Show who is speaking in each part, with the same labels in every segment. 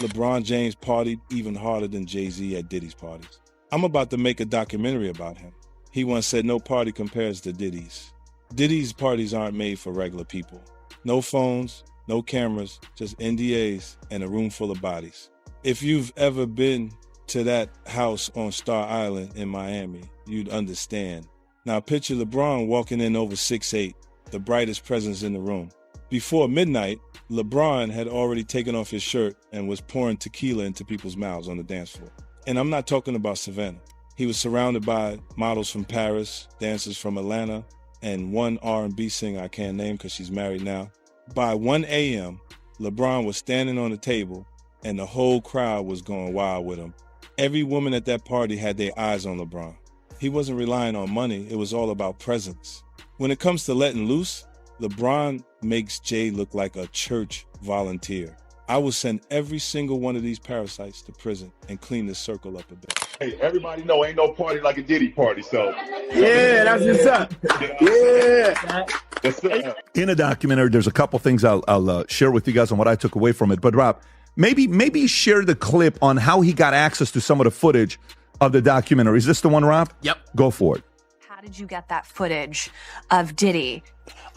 Speaker 1: LeBron James partied even harder than Jay-Z at Diddy's parties. I'm about to make a documentary about him. He once said no party compares to Diddy's. Diddy's parties aren't made for regular people. No phones, no cameras, just NDAs and a room full of bodies. If you've ever been to that house on Star Island in Miami, you'd understand. Now picture LeBron walking in over 6'8", the brightest presence in the room. Before midnight, LeBron had already taken off his shirt and was pouring tequila into people's mouths on the dance floor. And I'm not talking about Savannah. He was surrounded by models from Paris, dancers from Atlanta, and one R&B singer I can't name because she's married now. By 1 a.m., LeBron was standing on the table and the whole crowd was going wild with him. Every woman at that party had their eyes on LeBron. He wasn't relying on money, it was all about presence. When it comes to letting loose, LeBron makes Jay look like a church volunteer. I will send every single one of these parasites to prison and clean the circle up a bit.
Speaker 2: Hey, everybody know ain't no party like a Diddy party, so.
Speaker 3: Yeah, that's what's up. Yeah.
Speaker 4: In a documentary, there's a couple things I'll share with you guys on what I took away from it. But Rob, maybe share the clip on how he got access to some of the footage of the documentary. Is this the one, Rob?
Speaker 5: Yep.
Speaker 4: Go for it.
Speaker 6: How did you get that footage of Diddy?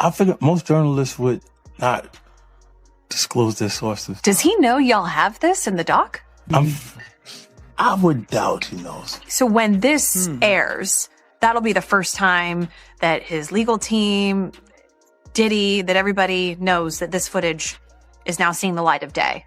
Speaker 7: I figured most journalists would not disclose their sources.
Speaker 6: Does he know y'all have this in the doc?
Speaker 7: I would doubt he knows.
Speaker 6: So when this airs, that'll be the first time that his legal team, Diddy, that everybody knows that this footage is now seeing the light of day.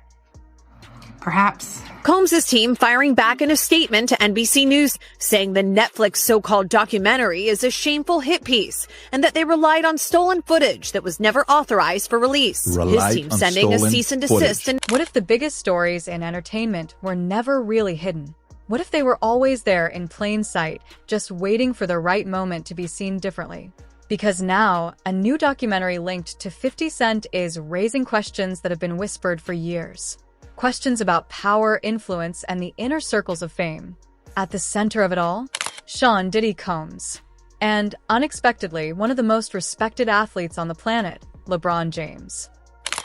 Speaker 8: Perhaps.
Speaker 9: Combs' team firing back in a statement to NBC News, saying the Netflix so-called documentary is a shameful hit piece and that they relied on stolen footage that was never authorized for release. His team sending a cease and desist. And
Speaker 10: what if the biggest stories in entertainment were never really hidden? What if they were always there in plain sight, just waiting for the right moment to be seen differently? Because now, a new documentary linked to 50 Cent is raising questions that have been whispered for years. Questions about power, influence, and the inner circles of fame. At the center of it all, Sean Diddy Combs. And, unexpectedly, one of the most respected athletes on the planet, LeBron James.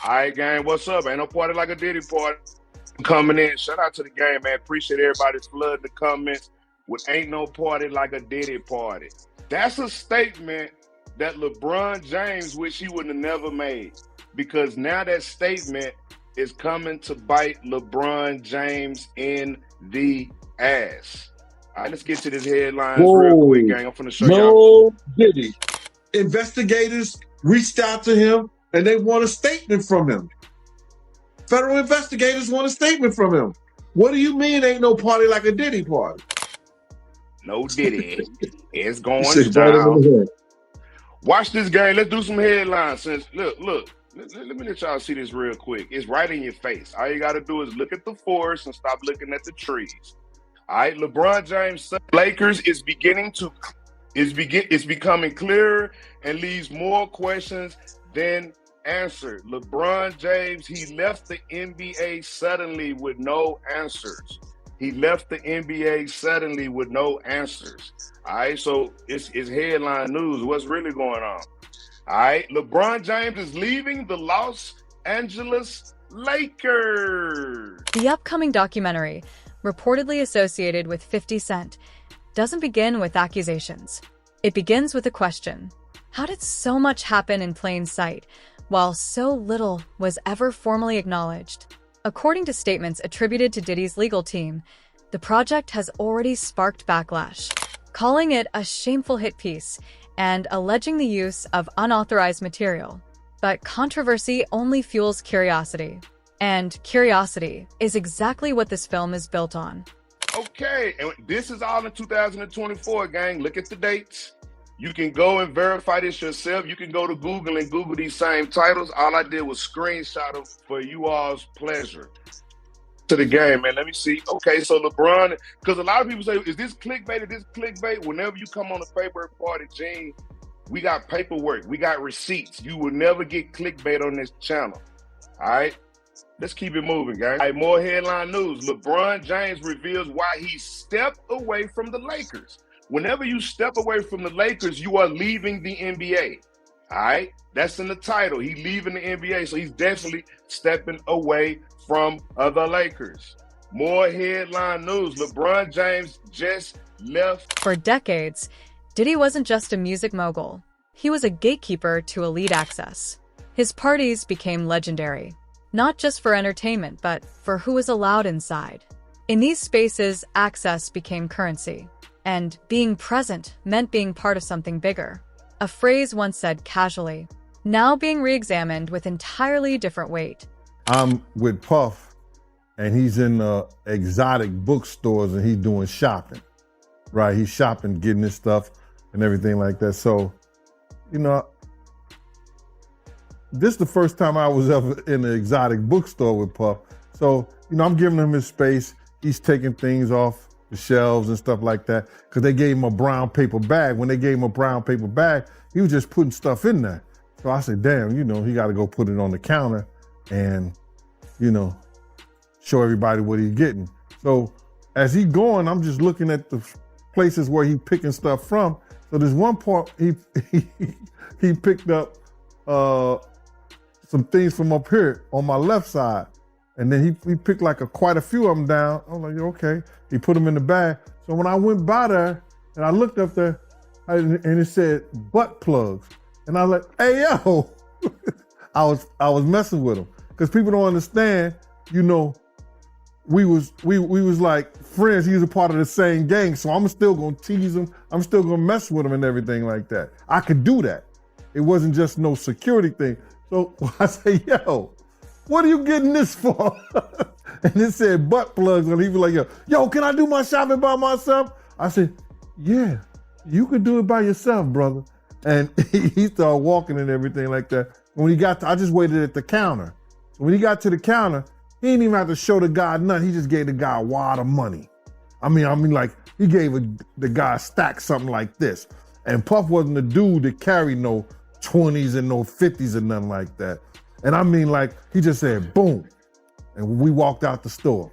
Speaker 2: All right, gang, what's up? Ain't no party like a Diddy party. Coming in, shout out to the game, man. Appreciate everybody's flooding the comments with ain't no party like a Diddy party. That's a statement that LeBron James wish he would have never made, because now that statement is coming to bite LeBron James in the ass. All right, let's get to this headlines real quick, gang. I'm finna show y'all.
Speaker 3: No Diddy. Investigators reached out to him and they want a statement from him. Federal investigators want a statement from him. What do you mean ain't no party like a Diddy party?
Speaker 2: No Diddy. It's going down. Watch this, gang. Let's do some headlines. Since look. Let me let y'all see this real quick. It's right in your face. All you got to do is look at the forest and stop looking at the trees. All right, LeBron James, Lakers is becoming clearer and leaves more questions than answered. LeBron James, he left the NBA suddenly with no answers. He left the NBA suddenly with no answers. All right, so it's headline news. What's really going on? All right, LeBron James is leaving the Los Angeles Lakers.
Speaker 10: The upcoming documentary, reportedly associated with 50 Cent, doesn't begin with accusations. It begins with a question. How did so much happen in plain sight, while so little was ever formally acknowledged? According to statements attributed to Diddy's legal team, the project has already sparked backlash, calling it a shameful hit piece and alleging the use of unauthorized material. But controversy only fuels curiosity. And curiosity is exactly what this film is built on.
Speaker 2: Okay, and this is all in 2024, gang. Look at the dates. You can go and verify this yourself. You can go to Google and Google these same titles. All I did was screenshot them for you all's pleasure. To the game, man. Let me see. Okay, so LeBron, because a lot of people say, is this clickbait? Is this clickbait? Whenever you come on a paper party, Gene, we got paperwork. We got receipts. You will never get clickbait on this channel. All right? Let's keep it moving, guys. All right, more headline news. LeBron James reveals why he stepped away from the Lakers. Whenever you step away from the Lakers, you are leaving the NBA. All right, that's in the title. He leaving the NBA, so he's definitely stepping away from the Lakers. More headline news. LeBron James just left.
Speaker 10: For decades, Diddy wasn't just a music mogul. He was a gatekeeper to elite access. His parties became legendary, not just for entertainment, but for who was allowed inside. In these spaces, access became currency, and being present meant being part of something bigger. A phrase once said casually, now being re-examined with entirely different weight.
Speaker 3: I'm with Puff, and he's in exotic bookstores, and he's doing shopping, right? He's shopping, getting his stuff and everything like that. So, you know, this is the first time I was ever in an exotic bookstore with Puff. So, you know, I'm giving him his space. He's taking things off the shelves and stuff like that, because they gave him a brown paper bag. When they gave him a brown paper bag, he was just putting stuff in there. So I said, damn, you know, he got to go put it on the counter and, you know, show everybody what he's getting. So as he going, I'm just looking at the places where he picking stuff from. So there's one part he picked up some things from up here on my left side. And then he picked like quite a few of them down. I was like, okay. He put them in the bag. So when I went by there and I looked up there and it said butt plugs. And I was like, hey, yo, I was messing with him. Because people don't understand, you know, we was like friends. He was a part of the same gang. So I'm still gonna tease him. I'm still gonna mess with him and everything like that. I could do that. It wasn't just no security thing. So I say, yo, what are you getting this for? And it said butt plugs. And he was like, yo, can I do my shopping by myself? I said, yeah, you can do it by yourself, brother. And he started walking and everything like that. When he got to, I just waited at the counter. So when he got to the counter, he didn't even have to show the guy nothing. He just gave the guy a wad of money. I mean, like he gave the guy a stack, something like this. And Puff wasn't the dude that carried no 20s and no 50s and nothing like that. And I mean, like, he just said, boom. And we walked out the store.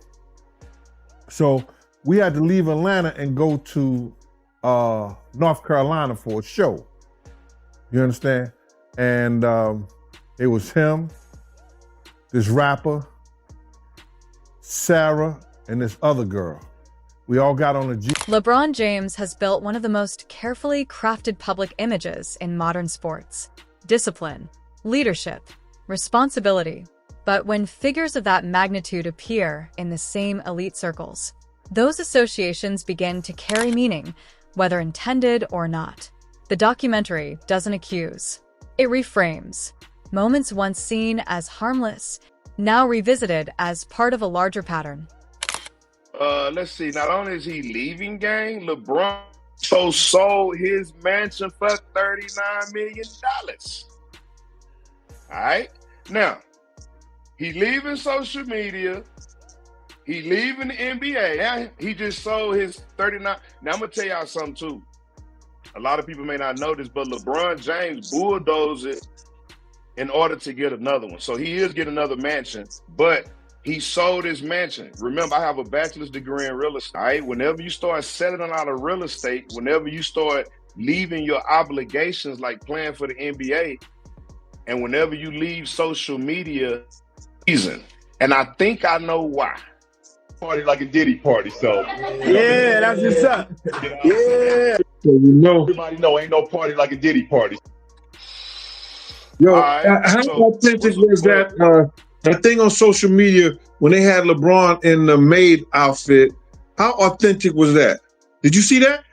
Speaker 3: So we had to leave Atlanta and go to North Carolina for a show. You understand? And it was him, this rapper, Sarah, and this other girl. We all got on a Jeep.
Speaker 10: LeBron James has built one of the most carefully crafted public images in modern sports. Discipline, leadership, responsibility. But when figures of that magnitude appear in the same elite circles, those associations begin to carry meaning, whether intended or not. The documentary doesn't accuse. It reframes. Moments once seen as harmless, now revisited as part of a larger pattern.
Speaker 2: Let's see. Not only is he leaving, gang, LeBron sold his mansion for $39 million. All right. Now, he leaving social media. He leaving the NBA. Now, he just sold his 39. Now, I'm going to tell y'all something, too. A lot of people may not know this, but LeBron James bulldozed it in order to get another one. So he is getting another mansion, but he sold his mansion. Remember, I have a bachelor's degree in real estate. Right? Whenever you start settling out of real estate, whenever you start leaving your obligations like playing for the NBA, and whenever you leave social media, reason. And I think I know why.
Speaker 5: Party like a Diddy party, so.
Speaker 11: Yeah, that's what's up. Yeah.
Speaker 3: So you know.
Speaker 5: Everybody know ain't no party like a Diddy party.
Speaker 3: Yo, how authentic was that thing on social media when they had LeBron in the maid outfit? How authentic was that? Did you see that?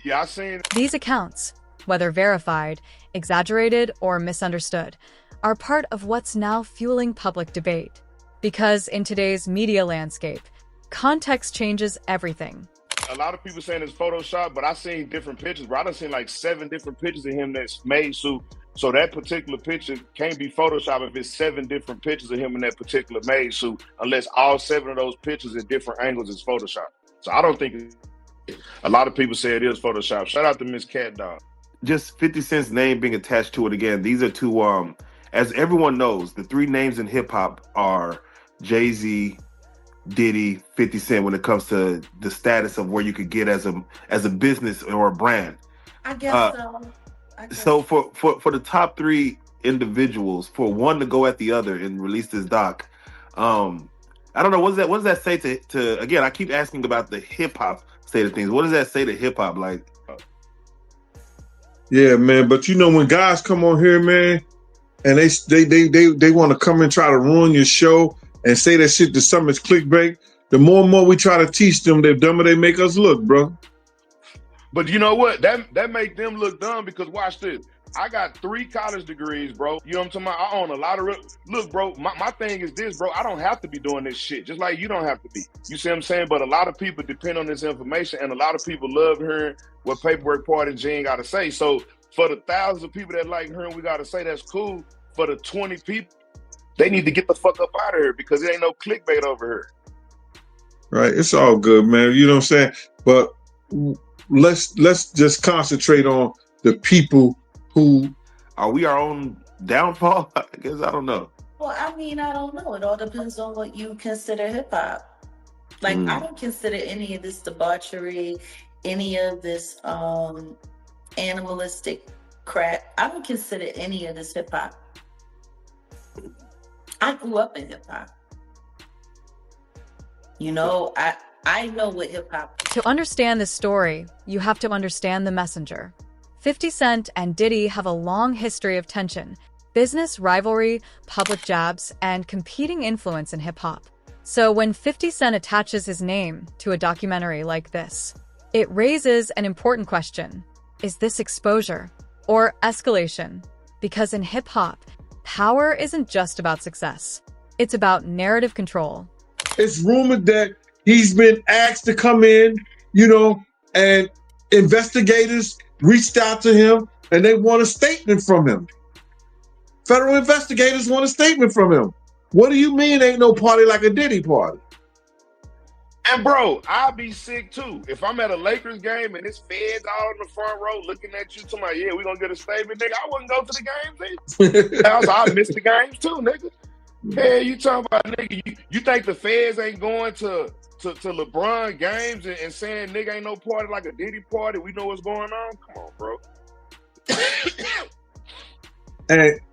Speaker 2: Yeah, I seen it.
Speaker 10: These accounts, whether verified, exaggerated, or misunderstood, are part of what's now fueling public debate. Because in today's media landscape, context changes everything.
Speaker 2: A lot of people saying it's Photoshop, but I seen different pictures, bro. I done seen like 7 different pictures of him that's made. So that particular picture can't be Photoshop if it's 7 different pictures of him in that particular made suit, unless all 7 of those pictures at different angles is Photoshop. So I don't think a lot of people say it is Photoshop. Shout out to Miss Cat Dog.
Speaker 12: Just 50 Cent's name being attached to it again. These are two, as everyone knows, the 3 names in hip hop are Jay-Z, Diddy, 50 Cent when it comes to the status of where you could get as a business or a brand.
Speaker 13: I guess so.
Speaker 12: So for the top three individuals, for one to go at the other and release this doc, I don't know, what does that say to again, I keep asking about the hip hop state of things. What does that say to hip hop? Like,
Speaker 3: yeah, man. But you know, when guys come on here, man, and they want to come and try to ruin your show and say that shit to some is clickbait, the more and more we try to teach them, the dumber they make us look, bro.
Speaker 2: But you know what? That make them look dumb because watch this. I got 3 college degrees, bro. You know what I'm talking about? I own a lot of look, bro, my thing is this, bro. I don't have to be doing this shit, just like you don't have to be. You see what I'm saying? But a lot of people depend on this information, and a lot of people love hearing what Paperwork Party and Gene got to say. So for the thousands of people that like hearing we got to say, that's cool. For the 20 people, they need to get the fuck up out of here because it ain't no clickbait over here.
Speaker 3: Right, it's all good, man. You know what I'm saying? But let's just concentrate on the people who
Speaker 12: are we our own downfall? I guess I don't know.
Speaker 13: Well, I mean, I don't know. It all depends on what you consider hip hop. Like, I don't consider any of this debauchery, any of this animalistic crap. I don't consider any of this hip hop. I grew up in hip hop. You know, I know what hip hop is.
Speaker 10: To understand this story, you have to understand the messenger. 50 Cent and Diddy have a long history of tension, business rivalry, public jabs, and competing influence in hip-hop. So when 50 Cent attaches his name to a documentary like this, it raises an important question. Is this exposure or escalation? Because in hip-hop, power isn't just about success. It's about narrative control.
Speaker 3: It's rumored that he's been asked to come in, you know, and investigators reached out to him and they want a statement from him. Federal investigators want a statement from him. What do you mean ain't no party like a Diddy party?
Speaker 2: And bro, I'll be sick too. If I'm at a Lakers game and it's feds all in the front row looking at you to my, yeah, we gonna get a statement, nigga. I wouldn't go to the games either. Also, I miss the games too, nigga. Yeah, you talking about, nigga, you think the feds ain't going to LeBron games and saying nigga ain't no party like a Diddy party? We know what's going on? Come on, bro.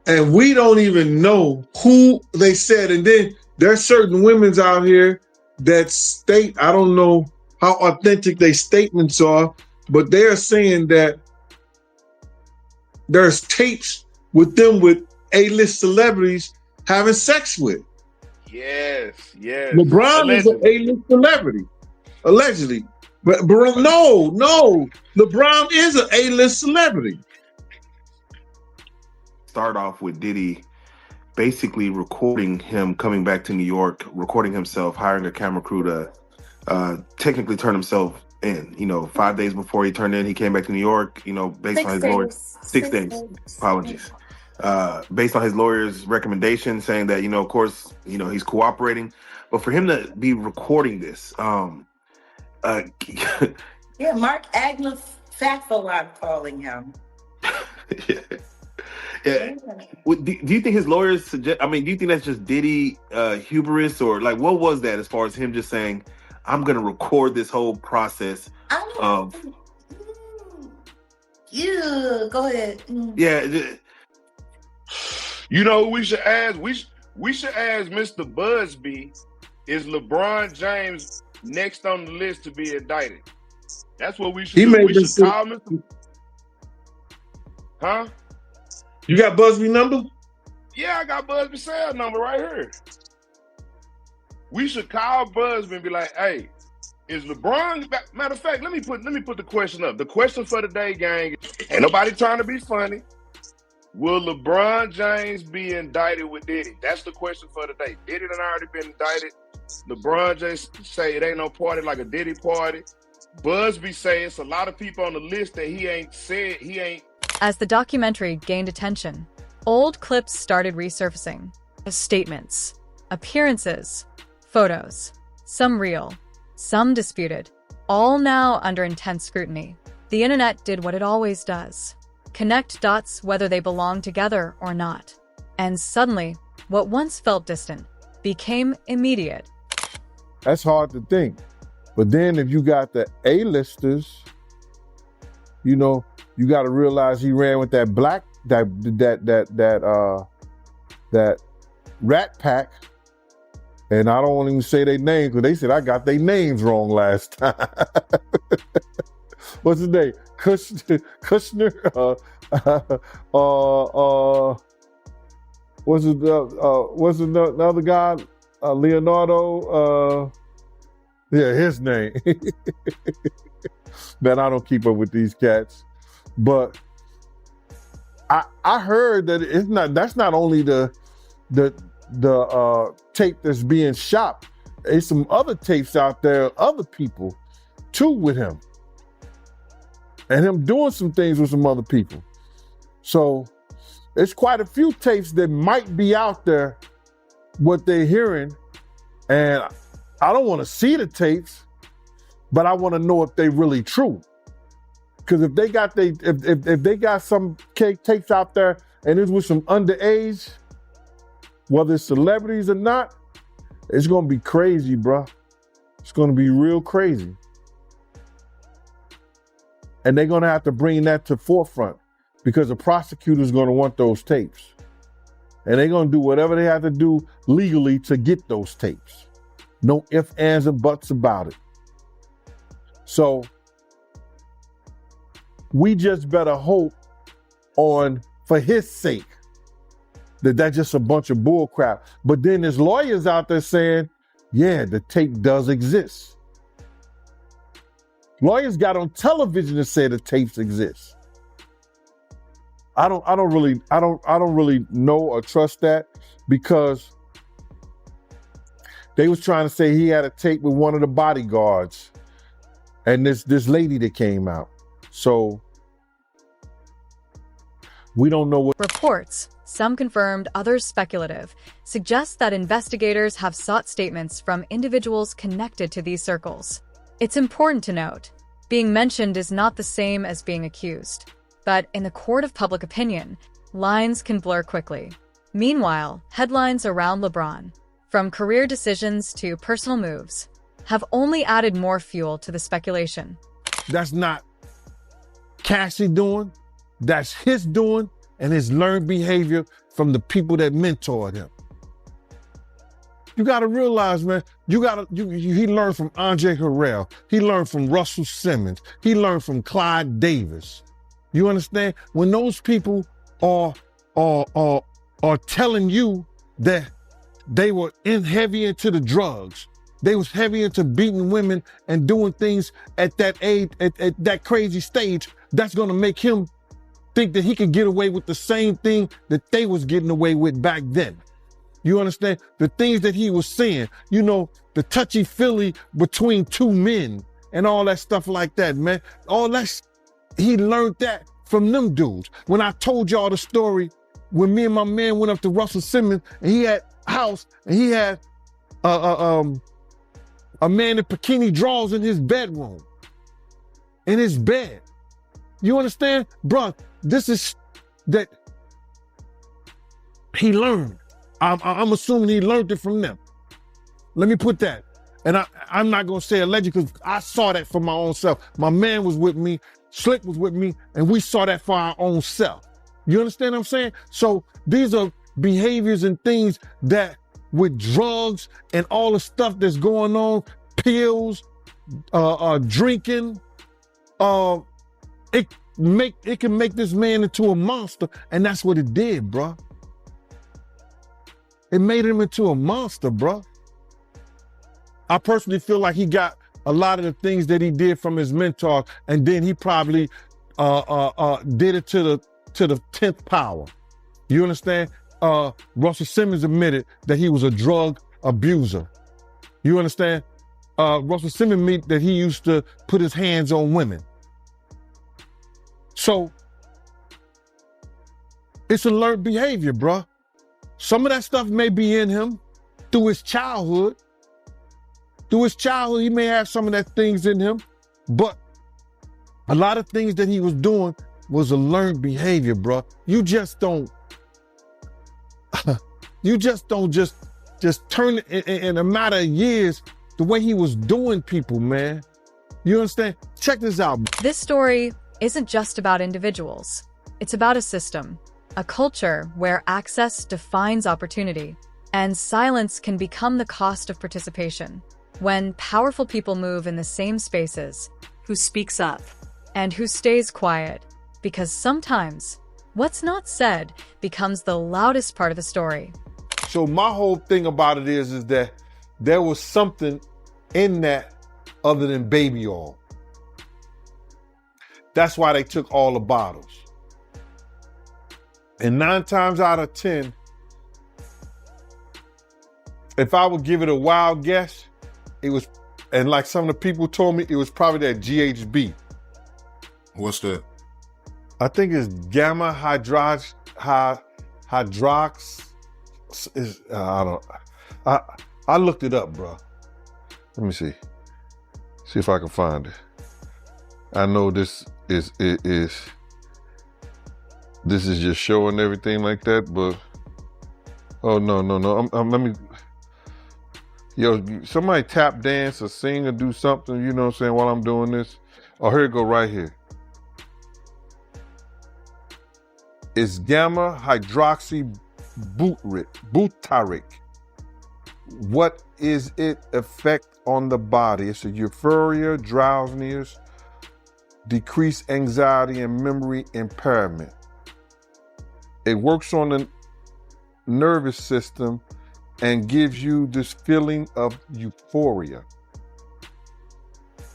Speaker 3: and we don't even know who they said. And then there's certain women's out here that state, I don't know how authentic their statements are, but they're saying that there's tapes with them with A-list celebrities having sex with.
Speaker 2: Yes.
Speaker 3: LeBron is an A-list celebrity, allegedly. But no, LeBron is an A-list celebrity.
Speaker 12: Start off with Diddy basically recording him coming back to New York, recording himself, hiring a camera crew to technically turn himself in. You know, 5 days before he turned in, he came back to New York, you know, based on his lawyers. 6 days. Apologies. Based on his lawyer's recommendation, saying that, you know, of course, you know, he's cooperating. But for him to be recording this,
Speaker 13: yeah, Mark Agnew Fafo, I'm calling him.
Speaker 12: Yeah. Do you think his lawyers suggest? I mean, do you think that's just Diddy hubris, or like what was that as far as him just saying, "I'm going to record this whole process"? Of
Speaker 13: Yeah, go ahead.
Speaker 12: Yeah.
Speaker 2: You know who we should ask? We should ask Mr. Busby. Is LeBron James next on the list to be indicted? That's what we should do. We should call Mr. Huh?
Speaker 3: You got Busby number?
Speaker 2: Yeah, I got Busby's cell number right here. We should call Busby and be like, hey, is LeBron, matter of fact, let me put the question up. The question for the day, gang, ain't nobody trying to be funny. Will LeBron James be indicted with Diddy? That's the question for the day. Diddy done already been indicted. LeBron James say it ain't no party like a Diddy party. Busby say it's a lot of people on the list that he ain't.
Speaker 10: As the documentary gained attention, old clips started resurfacing. Statements, appearances, photos, some real, some disputed, all now under intense scrutiny. The internet did what it always does. Connect dots whether they belong together or not. And suddenly, what once felt distant became immediate.
Speaker 11: That's hard to think. But then if you got the A-listers, you know, You got to realize he ran with that that rat pack. And I don't even say their names because they said I got their names wrong last time. What's his name? Kushner? What's the other guy? Leonardo? Yeah, his name. Man, I don't keep up with these cats. But I heard that that's not only the tape that's being shopped. There's some other tapes out there, other people too with him. And him doing some things with some other people. So it's quite a few tapes that might be out there, what they're hearing. And I don't want to see the tapes, but I want to know if they really true. Because if they got if they got some tapes out there and it's with some underage, whether it's celebrities or not, it's gonna be crazy, bro. It's gonna be real crazy. And they're gonna have to bring that to forefront because the prosecutor's gonna want those tapes. And they're gonna do whatever they have to do legally to get those tapes. No ifs, ands, or buts about it. So we just better hope for his sake, that's just a bunch of bull crap. But then there's lawyers out there saying, yeah, the tape does exist. Lawyers got on television to say the tapes exist. I don't really know or trust that because they was trying to say he had a tape with one of the bodyguards and this lady that came out. So we don't know what
Speaker 10: reports, some confirmed, others speculative, suggest that investigators have sought statements from individuals connected to these circles. It's important to note, being mentioned is not the same as being accused. But in the court of public opinion, lines can blur quickly. Meanwhile, headlines around LeBron, from career decisions to personal moves, have only added more fuel to the speculation.
Speaker 11: That's not Cassie doing, that's his doing, and his learned behavior from the people that mentored him. You gotta realize, man, he learned from Andre Harrell. He learned from Russell Simmons. He learned from Clyde Davis. You understand? When those people are telling you that they were heavy into the drugs, they was heavy into beating women and doing things at that age, at that crazy stage, that's gonna make him think that he could get away with the same thing that they was getting away with back then. You understand? The things that he was saying, you know, the touchy-feely between two men and all that stuff like that, man. All that, he learned that from them dudes. When I told y'all the story, when me and my man went up to Russell Simmons and he had a house and he had a man in bikini drawers in his bedroom, in his bed. You understand? Bruh, this is that he learned. I'm assuming he learned it from them. Let me put that. And I'm not going to say alleged because I saw that for my own self. My man was with me, Slick was with me, and we saw that for our own self. You understand what I'm saying? So these are behaviors and things that with drugs and all the stuff that's going on, pills, drinking, it can make this man into a monster, and that's what it did, bruh. It made him into a monster, bruh. I personally feel like he got a lot of the things that he did from his mentor, and then he probably did it to the 10th power. You understand? Russell Simmons admitted that he was a drug abuser. You understand? Russell Simmons admitted that he used to put his hands on women. So it's a learned behavior, bruh. Some of that stuff may be in him through his childhood. Through his childhood, he may have some of that things in him, but a lot of things that he was doing was a learned behavior, bro. You just don't just turn it in a matter of years the way he was doing people, man. You understand? Check this out.
Speaker 10: This story isn't just about individuals. It's about a system, a culture where access defines opportunity, and silence can become the cost of participation. When powerful people move in the same spaces,
Speaker 6: Who speaks up?
Speaker 10: and who stays quiet, because sometimes what's not said becomes the loudest part of the story.
Speaker 11: So my whole thing about it is that there was something in that other than baby oil. That's why they took all the bottles. And 9 times out of 10, if I would give it a wild guess, it was, and like some of the people told me, it was probably that GHB.
Speaker 14: What's that?
Speaker 11: I think it's gamma hydrox. I looked it up, bro. Let me see. See if I can find it. I know this is just showing everything like that, but oh no. Let me. Yo, somebody tap dance or sing or do something, you know what I'm saying, while I'm doing this. Oh, here it go right here. It's gamma hydroxy butyric. What is it effect on the body? It's a euphoria, drowsiness, decreased anxiety, and memory impairment. It works on the nervous system and gives you this feeling of euphoria.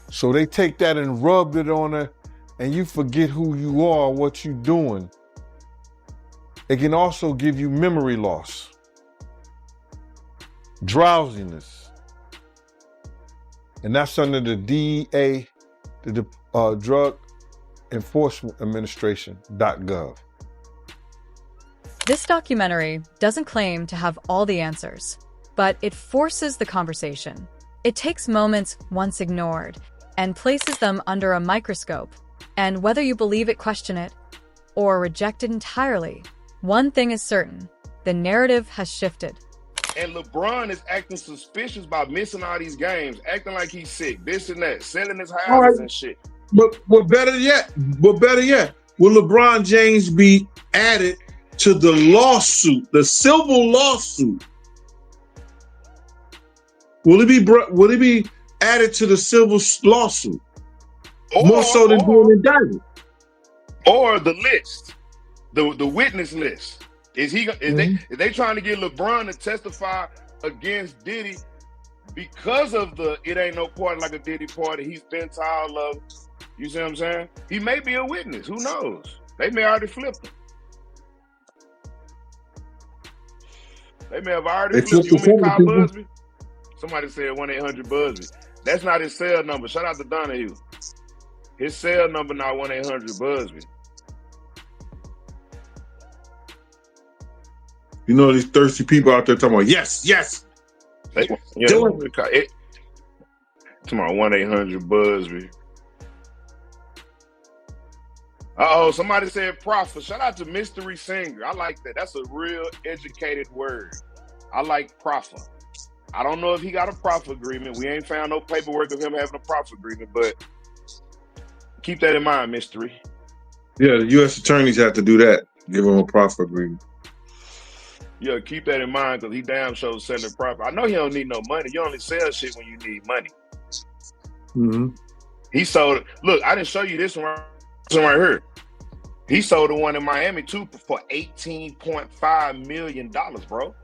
Speaker 11: So they take that and rub it on her, and you forget who you are, what you're doing. It can also give you memory loss, drowsiness, and that's under the DEA, the Drug Enforcement Administration.gov.
Speaker 10: This documentary doesn't claim to have all the answers, but it forces the conversation. It takes moments once ignored and places them under a microscope. And whether you believe it, question it, or reject it entirely, one thing is certain: the narrative has shifted.
Speaker 2: And LeBron is acting suspicious by missing all these games, acting like he's sick, this and that, selling his houses and shit.
Speaker 3: But better yet, will LeBron James be added to the lawsuit, the civil lawsuit? Will it be added to the civil lawsuit? More so than being indicted?
Speaker 2: Or the list, the witness list. Is they trying to get LeBron to testify against Diddy because of the "it ain't no party like a Diddy party"? He's been to all of. You see what I'm saying? He may be a witness. Who knows? They may already flip him. They may have already flipped him. You want me to call Busby? Somebody said 1-800-Busby. That's not his cell number. Shout out to Donahue. His cell number not 1-800-Busby.
Speaker 3: You know these thirsty people out there talking about yes.
Speaker 2: Come on, 1-800-Busby. Somebody said prophet. Shout out to Mystery Singer. I like that. That's a real educated word. I like prophet. I don't know if he got a profit agreement. We ain't found no paperwork of him having a profit agreement, but keep that in mind, Mystery.
Speaker 3: Yeah, the U.S. attorneys have to do that. Give him a profit agreement.
Speaker 2: Yeah, keep that in mind because he damn sure selling profit. I know he don't need no money. You only sell shit when you need money.
Speaker 3: Mm-hmm.
Speaker 2: He sold. Look, I didn't show you this one right here. He sold the one in Miami too for $18.5 million, bro.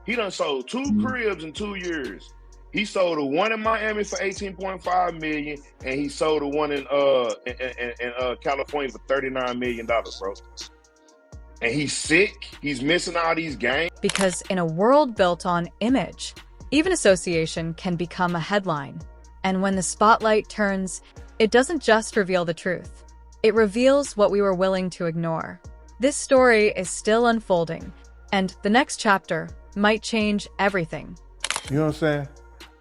Speaker 2: He done sold 2 cribs in 2 years. He sold the one in Miami for $18.5 million, and he sold the one in California for $39 million, bro. And he's sick. He's missing all these games.
Speaker 10: Because in a world built on image, even association can become a headline. And when the spotlight turns, it doesn't just reveal the truth. It reveals what we were willing to ignore. This story is still unfolding, and the next chapter might change everything.
Speaker 11: You know what I'm saying?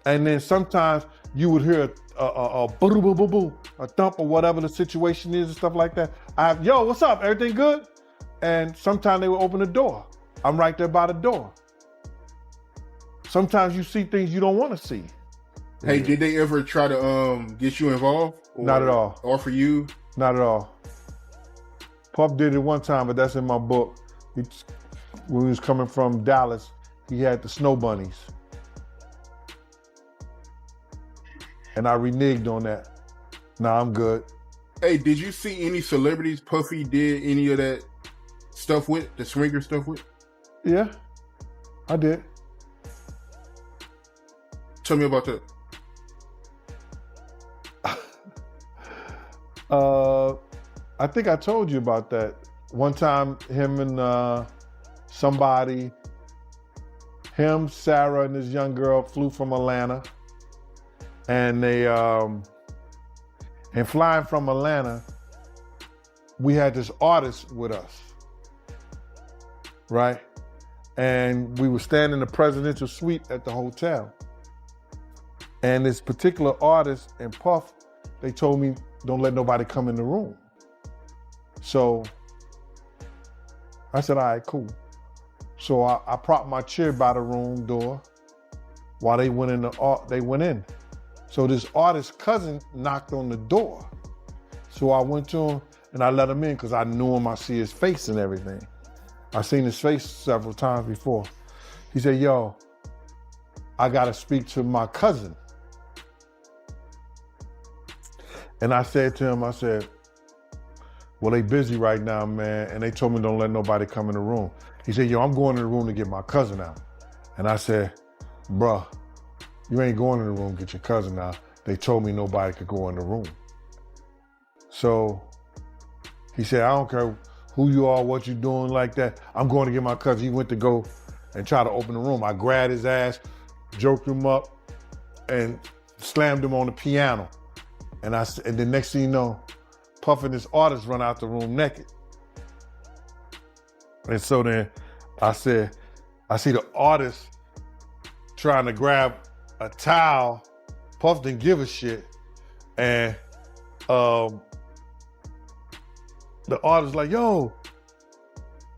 Speaker 11: And then sometimes you would hear a boo-boo-boo-boo, a thump or whatever the situation is and stuff like that. Yo, what's up? Everything good? And sometimes they will open the door. I'm right there by the door. Sometimes you see things you don't want to see.
Speaker 14: Hey, did they ever try to get you involved? Or
Speaker 11: not at all.
Speaker 14: Offer you?
Speaker 11: Not at all. Puff did it one time, but that's in my book. When he was coming from Dallas, he had the snow bunnies. And I reneged on that. Nah, I'm good.
Speaker 14: Hey, did you see any celebrities Puffy did any of that stuff with, the swinger stuff with?
Speaker 11: Yeah, I did.
Speaker 14: Tell me about that.
Speaker 11: I think I told you about that. One time, him and somebody, him, Sarah, and this young girl flew from Atlanta. And they, and flying from Atlanta, we had this artist with us, right? And we were staying in the presidential suite at the hotel. And this particular artist and Puff, they told me, don't let nobody come in the room. So I said, all right, cool. So I propped my chair by the room door while they went in. So this artist's cousin knocked on the door. So I went to him and I let him in because I knew him, I see his face and everything. I seen his face several times before. He said, yo, I gotta speak to my cousin. And I said to him, I said, well, they busy right now, man. And they told me don't let nobody come in the room. He said, yo, I'm going in the room to get my cousin out. And I said, bruh, you ain't going in the room to get your cousin out. They told me nobody could go in the room. So he said, I don't care who you are, what you doing like that. I'm going to get my cousin. He went to go and try to open the room. I grabbed his ass, joked him up, and slammed him on the piano. And the next thing you know, Puff and this artist run out the room naked. And so then I said, I see the artist trying to grab a towel. Puff didn't give a shit. And the artist like, yo,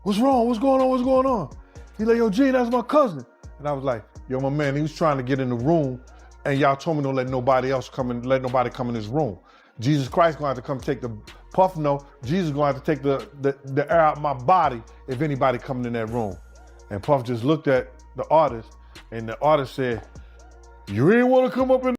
Speaker 11: what's wrong? What's going on? What's going on? He's like, yo, G, that's my cousin. And I was like, yo, my man, he was trying to get in the room and y'all told me don't let nobody else come in, let nobody come in this room. Jesus Christ gonna have to come take the, Puff no, Jesus gonna have to take the air out my body if anybody coming in that room. And Puff just looked at the artist and the artist said, you ain't wanna come up in